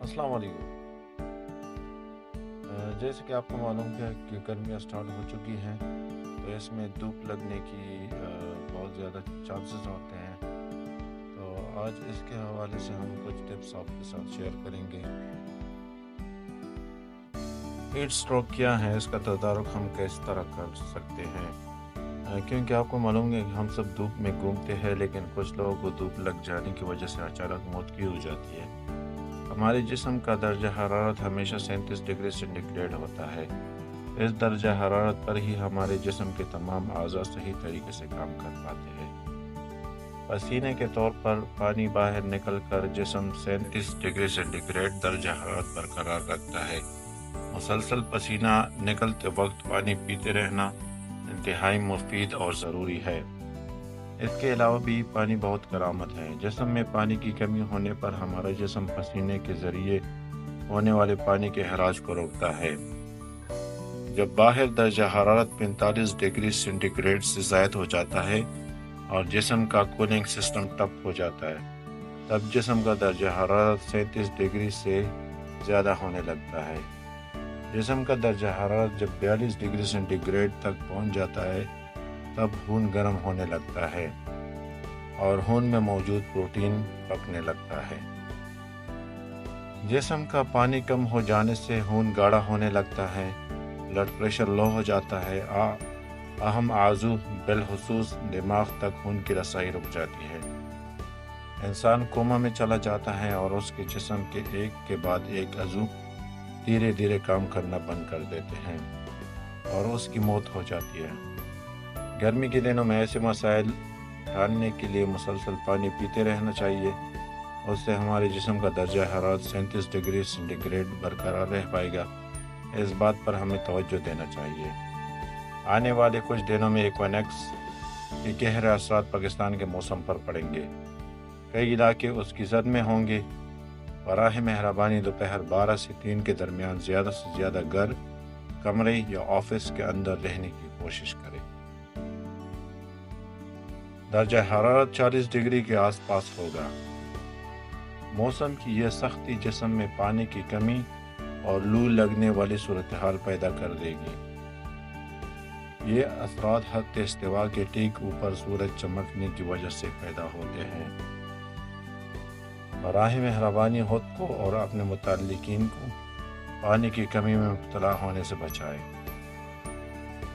अस्सलाम वालेकुम। जैसे कि आपको मालूम है कि गर्मियाँ स्टार्ट हो चुकी हैं, तो इसमें धूप लगने की बहुत ज़्यादा चांसेस होते हैं। तो आज इसके हवाले से हम कुछ टिप्स आपके साथ शेयर करेंगे। हीट स्ट्रोक क्या है, इसका तदारुक हम किस तरह कर सकते हैं। क्योंकि आपको मालूम है कि हम सब धूप में घूमते हैं, लेकिन कुछ लोगों को धूप लग जाने की वजह से अचानक मौत भी हो जाती है। हमारे जिस्म का दर्जा हरारत हमेशा 37 डिग्री सेंटीग्रेड होता है। इस दर्जा हरारत पर ही हमारे जिस्म के तमाम अज़ा सही तरीके से काम कर पाते हैं। पसीने के तौर पर पानी बाहर निकल कर जिस्म 37 डिग्री सेंटीग्रेड दर्जा हरारत बरकरार रखता है। मुसलसल पसीना निकलते वक्त पानी पीते रहना इंतहाई मुफीद और ज़रूरी है। इसके अलावा भी पानी बहुत करामत है। जिस्म में पानी की कमी होने पर हमारा जिस्म पसीने के ज़रिए होने वाले पानी के अखराज को रोकता है। जब बाहर दर्जा हरारत 45 डिग्री सेंटीग्रेड से ज़ायद हो जाता है और जिस्म का कूलिंग सिस्टम ठप हो जाता है, तब जिस्म का दर्जा हरारत 37 डिग्री से ज़्यादा होने लगता है। जिस्म का दर्जा हरारत जब 42 डिग्री सेंटीग्रेड तक पहुंच जाता है, तब खून गर्म होने लगता है और खून में मौजूद प्रोटीन पकने लगता है। जिस्म का पानी कम हो जाने से खून गाढ़ा होने लगता है, ब्लड प्रेशर लो हो जाता है, अहम आज़ू बिलखुसूस दिमाग तक खून की रसाई रुक जाती है। इंसान कोमा में चला जाता है और उसके जिस्म के एक के बाद एक अज़ू धीरे धीरे काम करना बंद कर देते हैं और उसकी मौत हो जाती है। गर्मी के दिनों में ऐसे मसाइल टालने के लिए मुसलसल पानी पीते रहना चाहिए। उससे हमारे जिस्म का दर्जा हरारत 37 डिग्री सेंटीग्रेड बरकरार रह पाएगा। इस बात पर हमें तवज्जो देना चाहिए। आने वाले कुछ दिनों में इक्वेनॉक्स के गहरे असरात पाकिस्तान के मौसम पर पड़ेंगे। कई इलाके उसकी जद में होंगे। बराह मेहरबानी दोपहर 12 से 3 के दरमियान ज़्यादा से ज़्यादा घर, कमरे या ऑफिस के अंदर रहने की कोशिश करें। दर्जा हरारत 40 डिग्री के आसपास होगा। मौसम की यह सख्ती जिस्म में पानी की कमी और लू लगने वाली सूरत हाल पैदा कर देगी। ये असरात हद इस्तिवा के ठीक ऊपर सूरज चमकने की वजह से पैदा होते हैं। बराह मेहरबानी खुद को और अपने मुतल्लिकीन को पानी की कमी में मुब्तला होने से बचाएं।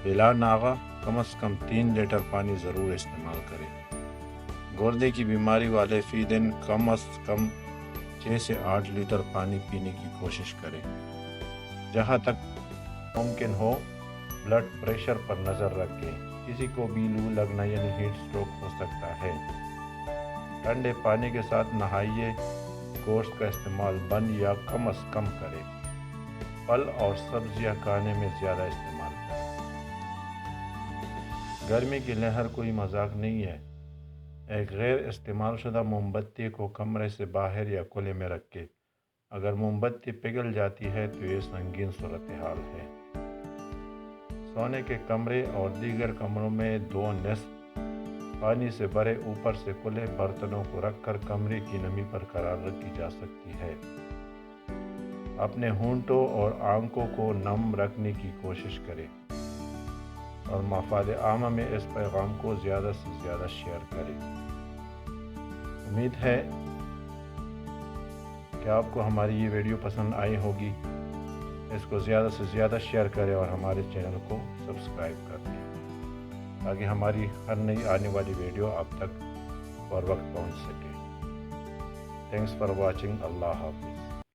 बिला नागा कम से कम 3 लीटर पानी ज़रूर इस्तेमाल करें। गुर्दे की बीमारी वाले फ़ी दिन कम से कम 6 से 8 लीटर पानी पीने की कोशिश करें। जहाँ तक मुमकिन हो ब्लड प्रेशर पर नज़र रखें। किसी को भी लू लगना यानी हीट स्ट्रोक हो सकता है। ठंडे पानी के साथ नहाइए। गोश्त का इस्तेमाल बंद या कम से कम करें। फल और सब्जियां खाने में ज़्यादा इस्तेमाल करें। गर्मी की लहर कोई मजाक नहीं है। एक गैर इस्तेमाल शुदा मोमबत्ती को कमरे से बाहर या खुले में रखें। अगर मोमबत्ती पिघल जाती है तो ये संगीन सूरत हाल है। सोने के कमरे और दीगर कमरों में 2 निस्फ पानी से भरे ऊपर से खुले बर्तनों को रखकर कमरे की नमी बरकरार रखी जा सकती है। अपने होंठों और आंखों को नम रखने की कोशिश करें और मफाद आमा में इस पैगाम को ज़्यादा से ज़्यादा शेयर करें। उम्मीद है कि आपको हमारी ये वीडियो पसंद आई होगी। इसको ज़्यादा से ज़्यादा शेयर करें और हमारे चैनल को सब्सक्राइब कर दें ताकि हमारी हर नई आने वाली वीडियो आप तक बर वक्त पहुँच सके। Thanks for watching. अल्लाह हाफिज़।